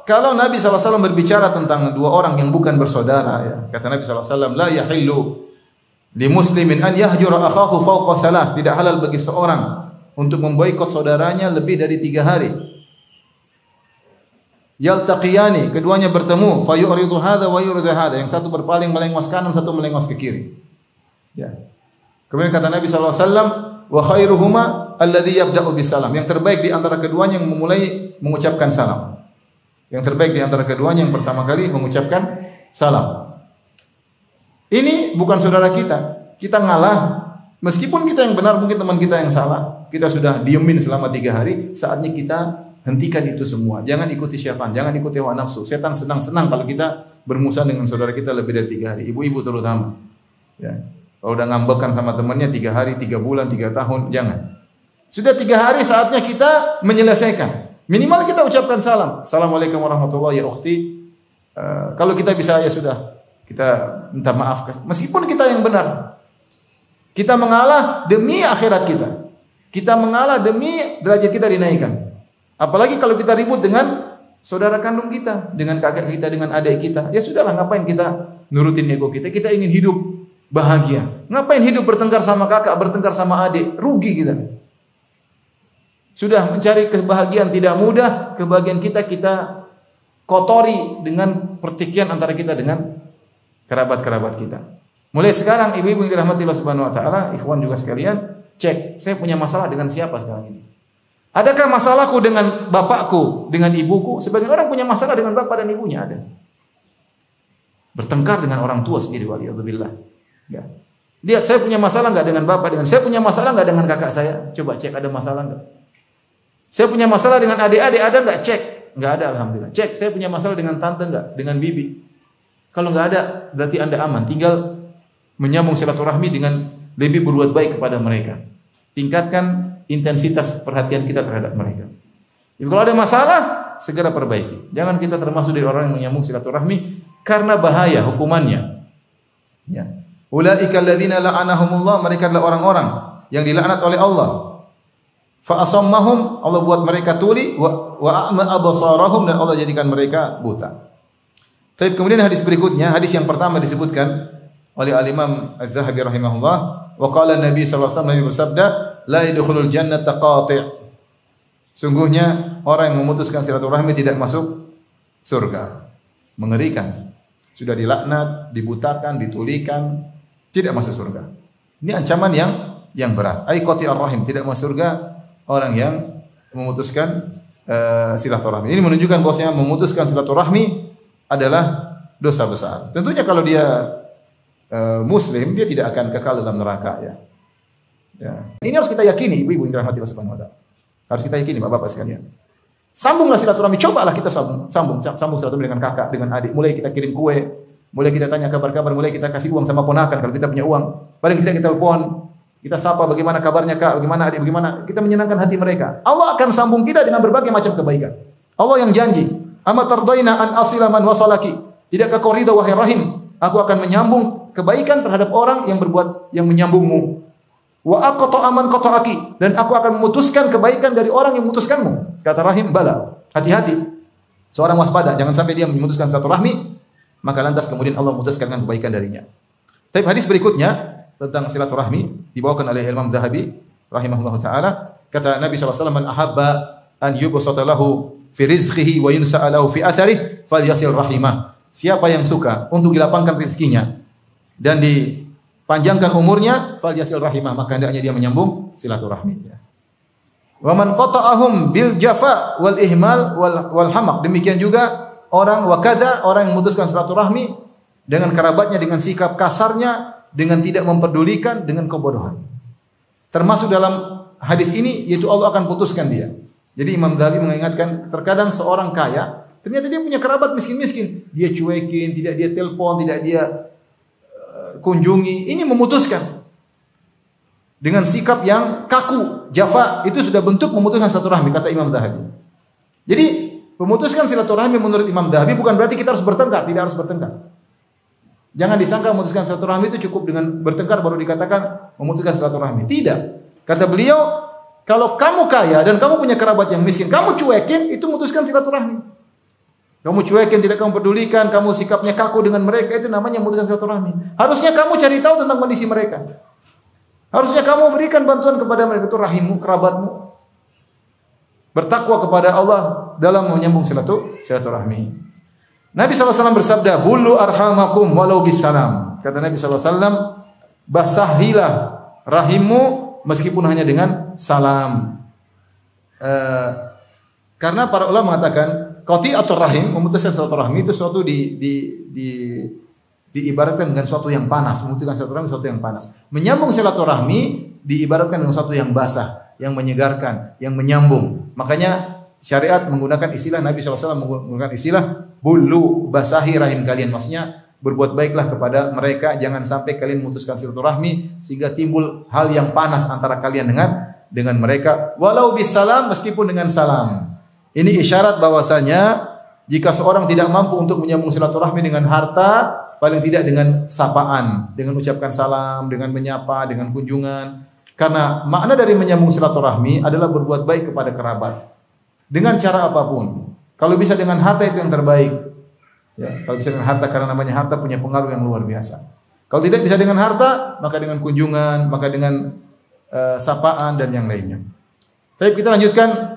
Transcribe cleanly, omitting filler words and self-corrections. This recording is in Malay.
Kalau Nabi SAW berbicara tentang dua orang yang bukan bersaudara, ya, kata Nabi SAW, la yahillu li muslimin an yahjura akhahu fawqa thalath. Tidak halal bagi seorang untuk memboikot saudaranya lebih dari 3 hari. Yaltaqiyani, keduanya bertemu, fayuridu hadza wa yuridu hadza. Yang satu berpaling melengos kanan, satu melengos ke kiri. Ya. Kemudian kata Nabi SAW, wa khairuhuma alladhi yabda'u bisalam. Yang terbaik di antara keduanya yang memulai mengucapkan salam. Yang terbaik di antara keduanya yang pertama kali mengucapkan salam. Ini bukan saudara kita. Kita ngalah. Meskipun kita yang benar, mungkin teman kita yang salah. Kita sudah diemin selama 3 hari. Saatnya kita hentikan itu semua. Jangan ikuti syaitan. Jangan ikuti hawa nafsu. Setan senang-senang kalau kita bermusuh dengan saudara kita lebih dari 3 hari. Ibu-ibu terutama. Ya. Kalau udah ngambekkan sama temannya 3 hari, 3 bulan, 3 tahun, jangan. Sudah 3 hari saatnya kita menyelesaikan. Minimal kita ucapkan salam. Assalamualaikum warahmatullahi wabarakatuh. Kalau kita bisa ya sudah. Kita minta maaf. Meskipun kita yang benar. Kita mengalah demi akhirat kita. Kita mengalah demi derajat kita dinaikkan. Apalagi kalau kita ribut dengan saudara kandung kita, dengan kakak kita, dengan adik kita. Ya sudahlah, ngapain kita nurutin ego kita? Kita ingin hidup bahagia. Ngapain hidup bertengkar sama kakak, bertengkar sama adik? Rugi kita. Sudah mencari kebahagiaan tidak mudah, kebahagiaan kita kotori dengan pertikaian antara kita dengan kerabat-kerabat kita. Mulai sekarang ibu-ibu yang dirahmati Allah Subhanahu wa taala, ikhwan juga sekalian, cek saya punya masalah dengan siapa sekarang ini. Adakah masalahku dengan bapakku, dengan ibuku? Sebagian orang punya masalah dengan bapak dan ibunya, ada. Bertengkar dengan orang tua sendiri, waliyadzubillah. Ya. Lihat, saya punya masalah enggak dengan bapak, saya punya masalah enggak dengan kakak saya? Coba cek ada masalah enggak? Saya punya masalah dengan adik-adik, ada enggak? Cek. Enggak ada, alhamdulillah. Cek, saya punya masalah dengan tante enggak? Dengan bibi? Kalau enggak ada, berarti Anda aman. Tinggal menyambung silaturahmi dengan lebih berbuat baik kepada mereka. Tingkatkan intensitas perhatian kita terhadap mereka. Jadi kalau ada masalah, segera perbaiki. Jangan kita termasuk dari orang yang menyambung silaturahmi karena bahaya hukumannya. Ya. Ulaika alladzina la'anahumullah, mereka adalah orang-orang yang dilaknat oleh Allah. Fa asammahum, Allah buat mereka tuli, wa a'ma absarahum, dan Allah jadikan mereka buta. Tapi kemudian hadis berikutnya, hadis yang pertama disebutkan oleh Al-Imam Az-Zahabi rahimahullah, wa qala Nabi sallallahu alaihi wasallam, Nabi bersabda, la yadkhulul jannata qati'. Sungguhnya orang yang memutuskan silaturahmi tidak masuk surga. Mengerikan. Sudah dilaknat, dibutakan, ditulikan, tidak masuk surga. Ini ancaman yang berat. Ai qati'ar rahim, tidak masuk surga orang yang memutuskan silaturahmi. Ini menunjukkan bahwasanya memutuskan silaturahmi adalah dosa besar. Tentunya kalau dia muslim, dia tidak akan kekal dalam neraka, ya. Ya. Ini harus kita yakini, ibu-ibu yang dirahmati Allah Subhanahu wa taala. Harus kita yakini, Bapak-bapak sekalian. Sambunglah silaturahmi, cobalah kita sambung silaturahmi dengan kakak, dengan adik. Mulai kita kirim kue, mulai kita tanya kabar-kabar, mulai kita kasih uang sama ponakan kalau kita punya uang. Paling tidak kita telepon, kita sapa bagaimana kabarnya Kak, bagaimana adik, bagaimana, kita menyenangkan hati mereka. Allah akan sambung kita dengan berbagai macam kebaikan. Allah yang janji, "Ama tardaina an asila man wasalaki." Tidakkah kau ridha wahai Rahim? Aku akan menyambung kebaikan terhadap orang yang berbuat yang menyambungmu. Wa aqta aman qata'aki, dan aku akan memutuskan kebaikan dari orang yang memutuskanmu. Kata Rahim, bala. Hati-hati. Seorang waspada, jangan sampai dia memutuskan silaturahmi, maka lantas kemudian Allah memutuskan kebaikan darinya. Tapi hadis berikutnya tentang silaturahmi dibawakan oleh Imam Zahabi rahimahullahu taala, kata Nabi sallallahu alaihi wasallam, "Man ahabba an yubsata lahu fi rizqihi wa yunsa'a lahu fi atharihi falyasil rahimah." Siapa yang suka untuk dilapangkan rezekinya dan dipanjangkan umurnya, falyasil rahimah, maka hendaknya dia menyambung silaturahmi. Wa man qata'ahum bil jafa wal ihmal wal hamaq. Demikian juga orang wakadha, orang yang memutuskan silaturahmi dengan kerabatnya dengan sikap kasarnya, dengan tidak memperdulikan, dengan kebodohan. Termasuk dalam hadis ini yaitu Allah akan putuskan dia. Jadi Imam Zahabi mengingatkan, terkadang seorang kaya ternyata dia punya kerabat miskin-miskin, dia cuekin, tidak dia telepon, tidak dia kunjungi. Ini memutuskan dengan sikap yang kaku, jafa, itu sudah bentuk memutuskan silaturahmi, kata Imam Zahabi. Jadi memutuskan silaturahmi menurut Imam Zahabi bukan berarti kita harus bertengkar, tidak harus bertengkar. Jangan disangka memutuskan silaturahmi itu cukup dengan bertengkar baru dikatakan memutuskan silaturahmi. Tidak. Kata beliau, kalau kamu kaya dan kamu punya kerabat yang miskin, kamu cuekin, itu memutuskan silaturahmi. Kamu cuekin, tidak kamu pedulikan, kamu sikapnya kaku dengan mereka, itu namanya memutuskan silaturahmi. Harusnya kamu cari tahu tentang kondisi mereka. Harusnya kamu berikan bantuan kepada mereka, itu rahimmu, kerabatmu. Bertakwa kepada Allah dalam menyambung silaturahmi. Nabi SAW bersabda, "Bulu arhamakum walau bisalam." Kata Nabi SAW, basahilah rahimmu meskipun hanya dengan salam. Karena para ulama mengatakan qati'atur rahim, memutuskan silaturahmi itu suatu diibaratkan dengan suatu yang panas, memutuskan silaturahmi suatu yang panas. Menyambung silaturahmi diibaratkan dengan suatu yang basah, yang menyegarkan, yang menyambung. Makanya syariat menggunakan istilah, Nabi SAW menggunakan istilah bulu, basahi rahim kalian. Maksudnya berbuat baiklah kepada mereka, jangan sampai kalian memutuskan silaturahmi sehingga timbul hal yang panas antara kalian dengan mereka. Walau bisalam, meskipun dengan salam. Ini isyarat bahwasanya jika seorang tidak mampu untuk menyambung silaturahmi dengan harta, paling tidak dengan sapaan, dengan ucapkan salam, dengan menyapa, dengan kunjungan. Karena makna dari menyambung silaturahmi adalah berbuat baik kepada kerabat dengan cara apapun. Kalau bisa dengan harta itu yang terbaik. Ya, kalau bisa dengan harta, karena namanya harta punya pengaruh yang luar biasa. Kalau tidak bisa dengan harta, maka dengan kunjungan, maka dengan sapaan dan yang lainnya. Baik, kita lanjutkan.